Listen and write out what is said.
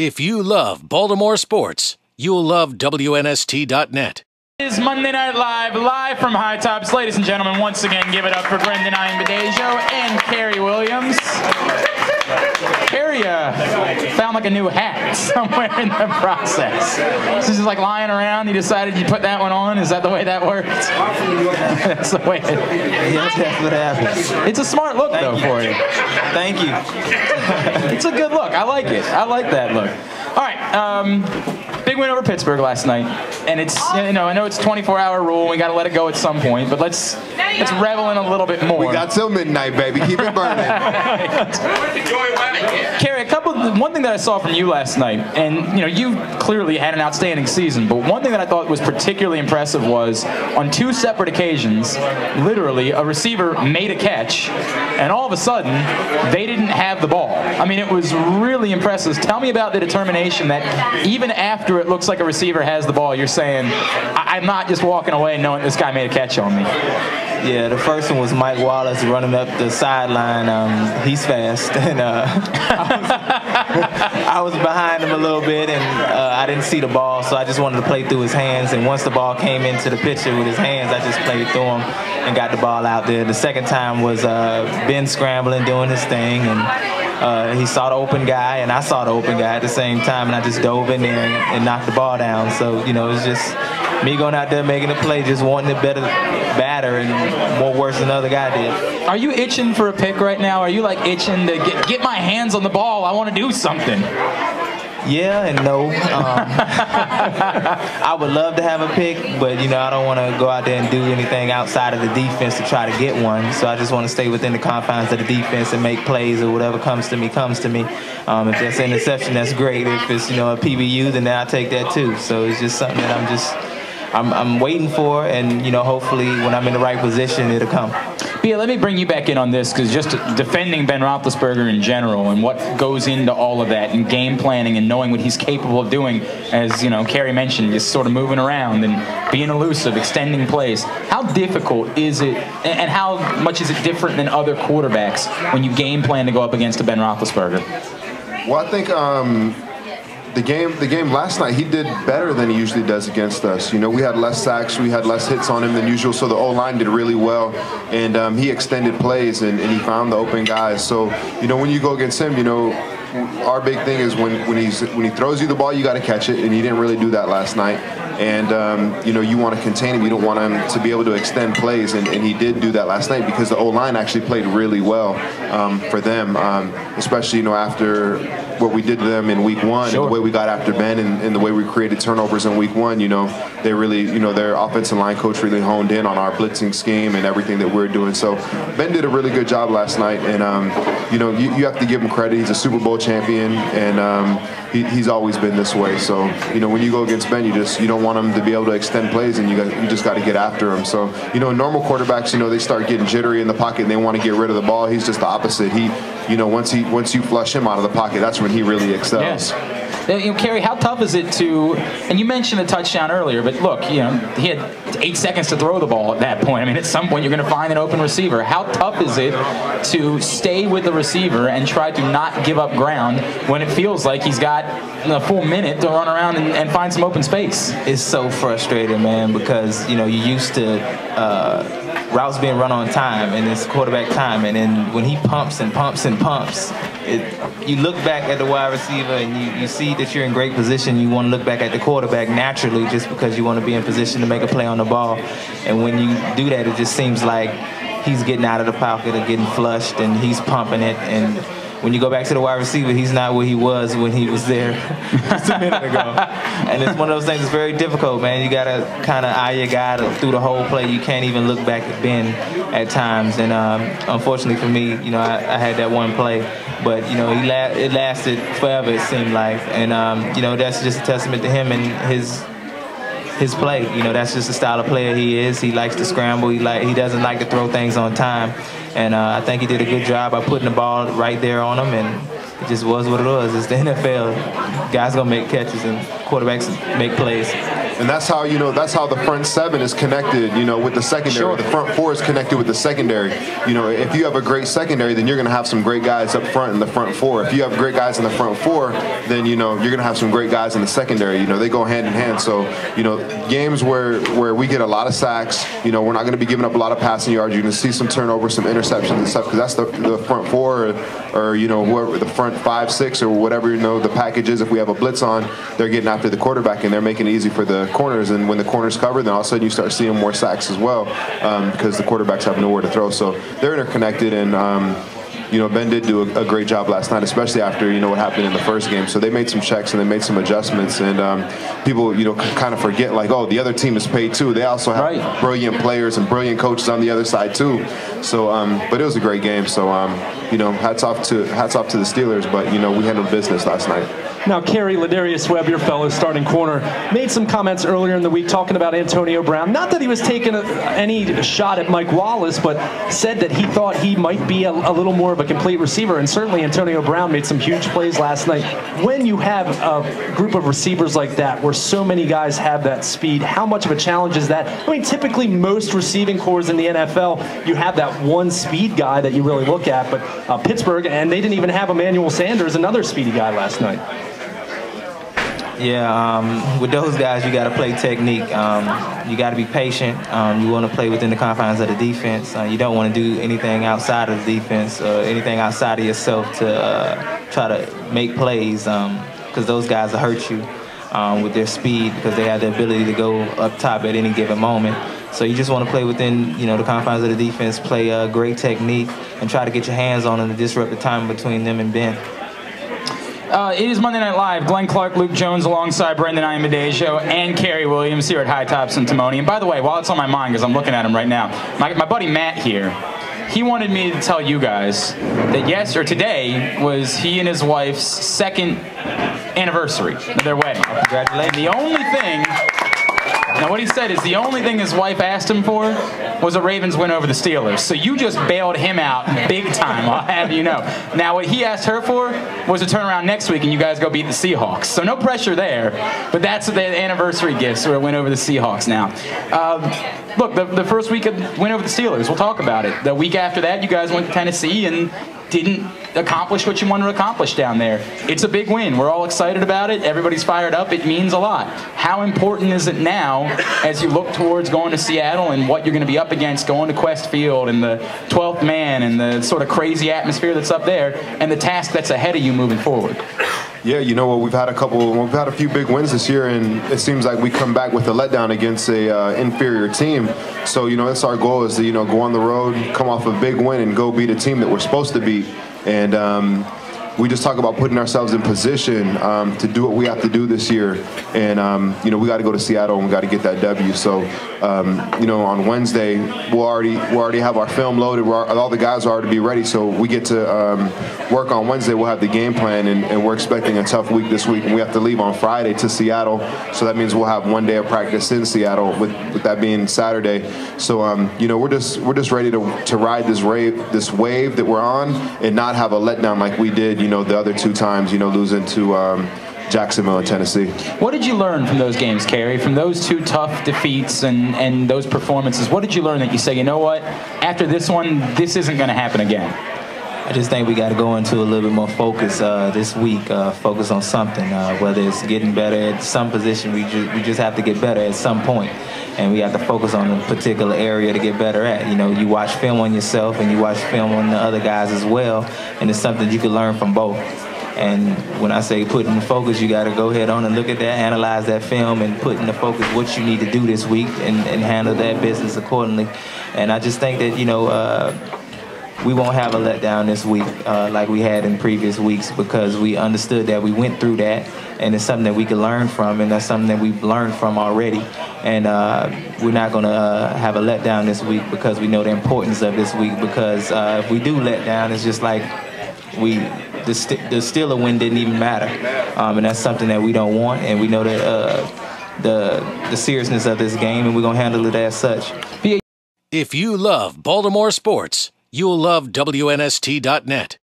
If you love Baltimore sports, you'll love WNST.net. It is Monday Night Live, live from High Tops. Ladies and gentlemen, once again, give it up for Brendan Iambadejo and Cary Williams. Cary found like a new hat somewhere in the process. This is just like lying around. You decided you put that one on. Is that the way that worked? That's the way. Yes, that's what happens. It's a smart look though for you. Thank you. It's a good look. I like it. I like that look. All right, big win over Pittsburgh last night, and it's, you know, I know it's 24-hour rule. We got to let it go at some point, but let's revel in a little bit more. We got till midnight, baby. Keep it burning. Cary, one thing that I saw from you last night, and you know, you clearly had an outstanding season, but one thing that I thought was particularly impressive was on two separate occasions, literally a receiver made a catch, and all of a sudden they didn't have the ball. I mean, it was really impressive. Tell me about the determination that even after it looks like a receiver has the ball, you're saying, I'm not just walking away knowing this guy made a catch on me. Yeah, the first one was Mike Wallace running up the sideline. He's fast, and I was behind him a little bit, and I didn't see the ball, so I just wanted to play through his hands. And once the ball came into the picture with his hands, I just played through him and got the ball out there. The second time was Ben scrambling, doing his thing, and he saw the open guy, and I saw the open guy at the same time, and I just dove in there and knocked the ball down. So, you know, it's just me going out there making a play, just wanting a better batter and more worse than the other guy did. Are you itching for a pick right now? Are you like itching to get my hands on the ball? I want to do something. Yeah and no. I would love to have a pick, but you know, I don't want to go out there and do anything outside of the defense to try to get one. So I just want to stay within the confines of the defense and make plays, or whatever comes to me, comes to me. If that's an interception, that's great. If it's, you know, a PBU, then I'll take that too. So it's just something that I'm waiting for, and you know, hopefully when I'm in the right position, it'll come. Yeah, let me bring you back in on this, because just defending Ben Roethlisberger in general and what goes into all of that, and game planning and knowing what he's capable of doing, as you know, Cary mentioned, just sort of moving around and being elusive, extending plays. How difficult is it, and how much is it different than other quarterbacks when you game plan to go up against a Ben Roethlisberger? Well, I think the game last night, he did better than he usually does against us. You know, we had less sacks, we had less hits on him than usual, so the O-line did really well, and he extended plays, and he found the open guys. So, you know, when you go against him, you know, our big thing is when he throws you the ball, you got to catch it, and he didn't really do that last night. And, you know, you want to contain him. You don't want him to be able to extend plays, and he did do that last night because the O-line actually played really well for them, especially, you know, after what we did to them in week one, sure, and the way we got after Ben, and the way we created turnovers in week one. You know, they really, you know, their offensive line coach really honed in on our blitzing scheme and everything that we're doing. So Ben did a really good job last night, and, you know, you have to give him credit. He's a Super Bowl champion, and he's always been this way. So, you know, when you go against Ben, you don't want him to be able to extend plays, and you just got to get after him. So, you know, normal quarterbacks, you know, they start getting jittery in the pocket and they want to get rid of the ball. He's just the opposite. You know, once you flush him out of the pocket, that's when he really excels. Yeah. You know, Cary, how tough is it to, and you mentioned a touchdown earlier, but look, you know, he had 8 seconds to throw the ball at that point. I mean, at some point you're going to find an open receiver. How tough is it to stay with the receiver and try to not give up ground when it feels like he's got a full minute to run around and find some open space? It's so frustrating, man, because, you know, you used to routes being run on time, and it's quarterback time, and then when he pumps and pumps and pumps, you look back at the wide receiver and you see that you're in great position. You want to look back at the quarterback naturally, just because you want to be in position to make a play on the ball. And when you do that, it just seems like he's getting out of the pocket or getting flushed, and he's pumping it. And when you go back to the wide receiver, he's not where he was when he was there just a minute ago. And it's one of those things that's very difficult, man. You got to kind of eye your guy through the whole play. You can't even look back at Ben at times. And unfortunately for me, you know, I had that one play. But, you know, it lasted forever, it seemed like. And, you know, that's just a testament to him and his play. You know, that's just the style of player he is. He likes to scramble. He doesn't like to throw things on time. And I think he did a good job by putting the ball right there on him, and it just was what it was. It's the NFL. Guys gonna make catches and quarterbacks make plays. And that's how, that's how the front seven is connected, with the secondary. Sure. The front four is connected with the secondary. If you have a great secondary, then you're going to have some great guys up front in the front four. If you have great guys in the front four, then, you're going to have some great guys in the secondary. They go hand in hand. So, games where we get a lot of sacks, we're not going to be giving up a lot of passing yards. You're going to see some turnovers, some interceptions and stuff, because that's the front four or whoever, the front 5, 6, or whatever, the package is. If we have a blitz on, they're getting after the quarterback, and they're making it easy for the corners. And when the corners cover, then all of a sudden you start seeing more sacks as well, because the quarterbacks have nowhere to throw. So they're interconnected, and Ben did do a great job last night, especially after what happened in the first game. So they made some checks and they made some adjustments, and people kind of forget, like, oh, the other team is paid too. They also have brilliant players and brilliant coaches on the other side too. So but it was a great game. So hats off to the Steelers, but we handled business last night. Now, Cary, Ladarius Webb, your fellow starting corner, made some comments earlier in the week talking about Antonio Brown. Not that he was taking any shot at Mike Wallace, but said that he thought he might be a little more of a complete receiver. And certainly Antonio Brown made some huge plays last night. When you have a group of receivers like that, where so many guys have that speed, how much of a challenge is that? I mean, typically most receiving corps in the NFL, you have that one speed guy that you really look at. But Pittsburgh, and they didn't even have Emmanuel Sanders, another speedy guy last night. Yeah, with those guys, you got to play technique. You got to be patient. You want to play within the confines of the defense. You don't want to do anything outside of the defense or anything outside of yourself to try to make plays, because those guys will hurt you with their speed, because they have the ability to go up top at any given moment. So you just want to play within, the confines of the defense, play great technique, and try to get your hands on them to disrupt the time between them and Ben. It is Monday Night Live. Glenn Clark, Luke Jones, alongside Brendan Iammodejo and Cary Williams here at High Tops in Timony. And by the way, while it's on my mind, because I'm looking at him right now, my buddy Matt here, he wanted me to tell you guys that today was he and his wife's second anniversary of their wedding. Congratulations. And the only thing... Now, what he said is the only thing his wife asked him for was a Ravens win over the Steelers. So you just bailed him out big time, I'll have you know. Now, what he asked her for was a turnaround next week and you guys go beat the Seahawks. So no pressure there, but that's the anniversary gift, so a win over the Seahawks now. Look, the first week of win over the Steelers, we'll talk about it. The week after that, you guys went to Tennessee and didn't accomplish what you wanted to accomplish down there. It's a big win. We're all excited about it. Everybody's fired up. It means a lot. How important is it now as you look towards going to Seattle and what you're going to be up against, going to Quest Field and the 12th man and the sort of crazy atmosphere that's up there and the task that's ahead of you moving forward? Yeah, we've had a few big wins this year, and it seems like we come back with a letdown against a inferior team. So, that's our goal, is to, go on the road, come off a big win, and go beat a team that we're supposed to beat. And we just talk about putting ourselves in position to do what we have to do this year. And, we got to go to Seattle and we got to get that W. So, on Wednesday, we'll already have our film loaded. All the guys are already be ready. So we get to work on Wednesday. We'll have the game plan, and we're expecting a tough week this week. And we have to leave on Friday to Seattle. So that means we'll have one day of practice in Seattle, with that being Saturday. So, we're just ready to ride this wave that we're on and not have a letdown like we did, the other two times, losing to Jacksonville and Tennessee. What did you learn from those games, Cary, from those two tough defeats and those performances? What did you learn that you say, you know what, after this one, this isn't going to happen again? I just think we got to go into a little bit more focus this week, focus on something, whether it's getting better at some position. We just have to get better at some point, and we have to focus on a particular area to get better at. You watch film on yourself and you watch film on the other guys as well, and it's something you can learn from both. And when I say put in the focus, you got to go ahead on and look at that, analyze that film, and put in the focus what you need to do this week and handle that business accordingly. And I just think that, we won't have a letdown this week like we had in previous weeks, because we understood that we went through that, and it's something that we can learn from, and that's something that we've learned from already. And we're not going to have a letdown this week, because we know the importance of this week, because if we do let down, it's just like the Steeler win didn't even matter. And that's something that we don't want, and we know that the seriousness of this game, and we're going to handle it as such. If you love Baltimore sports, you'll love WNST.net.